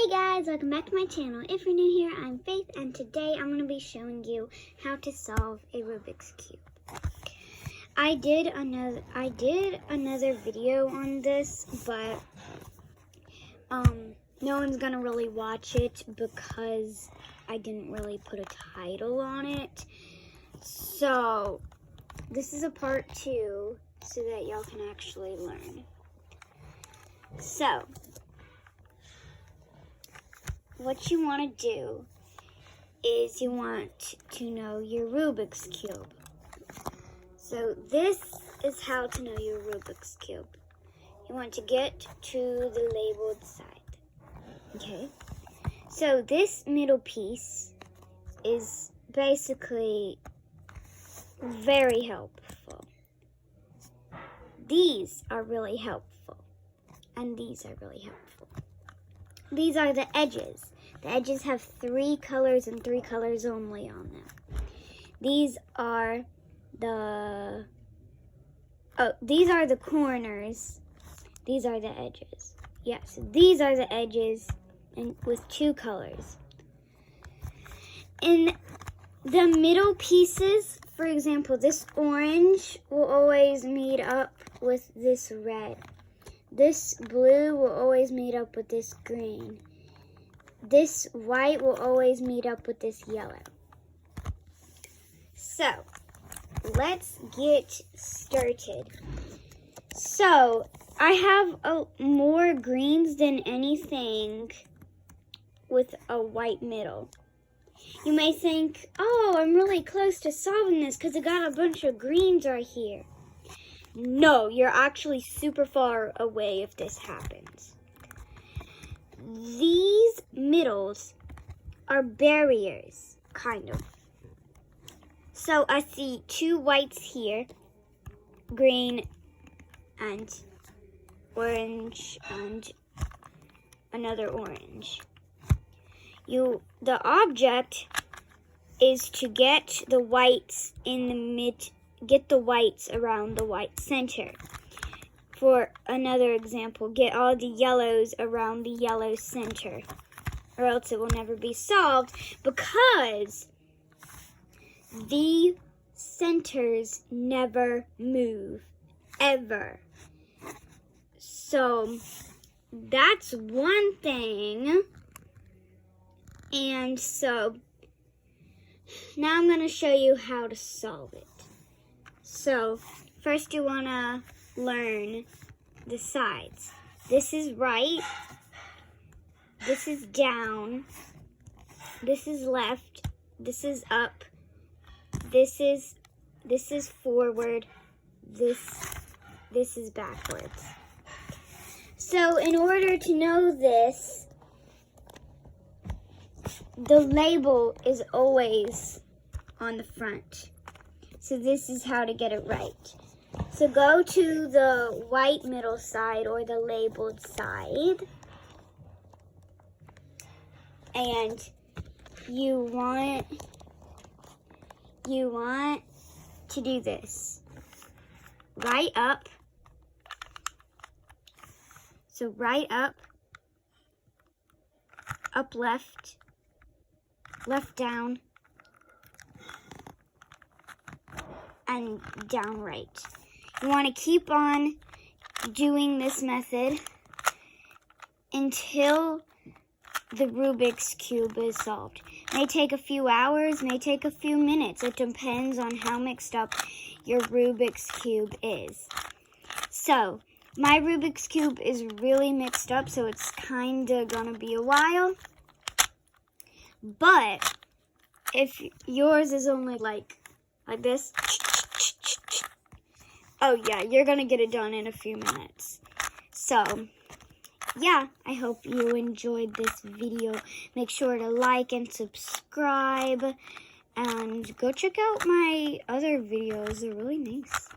Hey guys, welcome back to my channel. If you're new here, I'm Faith, and today I'm going to be showing you how to solve a Rubik's Cube. I did another video on this, but no one's going to really watch it because I didn't really put a title on it. So, this is a part 2 so that y'all can actually learn. So, what you want to do is you want to know your Rubik's Cube. So this is how to know your Rubik's Cube. You want to get to the labeled side. Okay? So this middle piece is basically very helpful. These are really helpful. And these are really helpful. These are the edges. The edges have 3 colors and 3 colors only on them. These are the corners. These are the edges. Yes, these are the edges and with 2 colors. In the middle pieces, for example, this orange will always meet up with this red. This blue will always meet up with this green. This white will always meet up with this yellow. So, let's get started. So, I have more greens than anything with a white middle. You may think, oh, I'm really close to solving this because I got a bunch of greens right here. No, you're actually super far away if this happens. These middles are barriers, kind of. So I see 2 whites here, green and orange and another orange. The object is to get the whites in the get the whites around the white center. For another example, get all the yellows around the yellow center, or else it will never be solved because the centers never move, ever. So that's one thing. And so now I'm going to show you how to solve it. So first you want to learn the sides. This is right, this is down, this is left, this is up, this is forward, this is backwards. So in order to know this, the label is always on the front. So this is how to get it right. So go to the white middle side or the labeled side. And you want to do this. Right up. So right up. Up left. Left down. And down right. You want to keep on doing this method until the Rubik's Cube is solved. It may take a few hours, may take a few minutes. It depends on how mixed up your Rubik's Cube is. So, my Rubik's Cube is really mixed up, so it's kind of going to be a while. But, if yours is only like this, oh yeah, you're going to get it done in a few minutes. So, yeah, I hope you enjoyed this video. Make sure to like and subscribe. And go check out my other videos. They're really nice.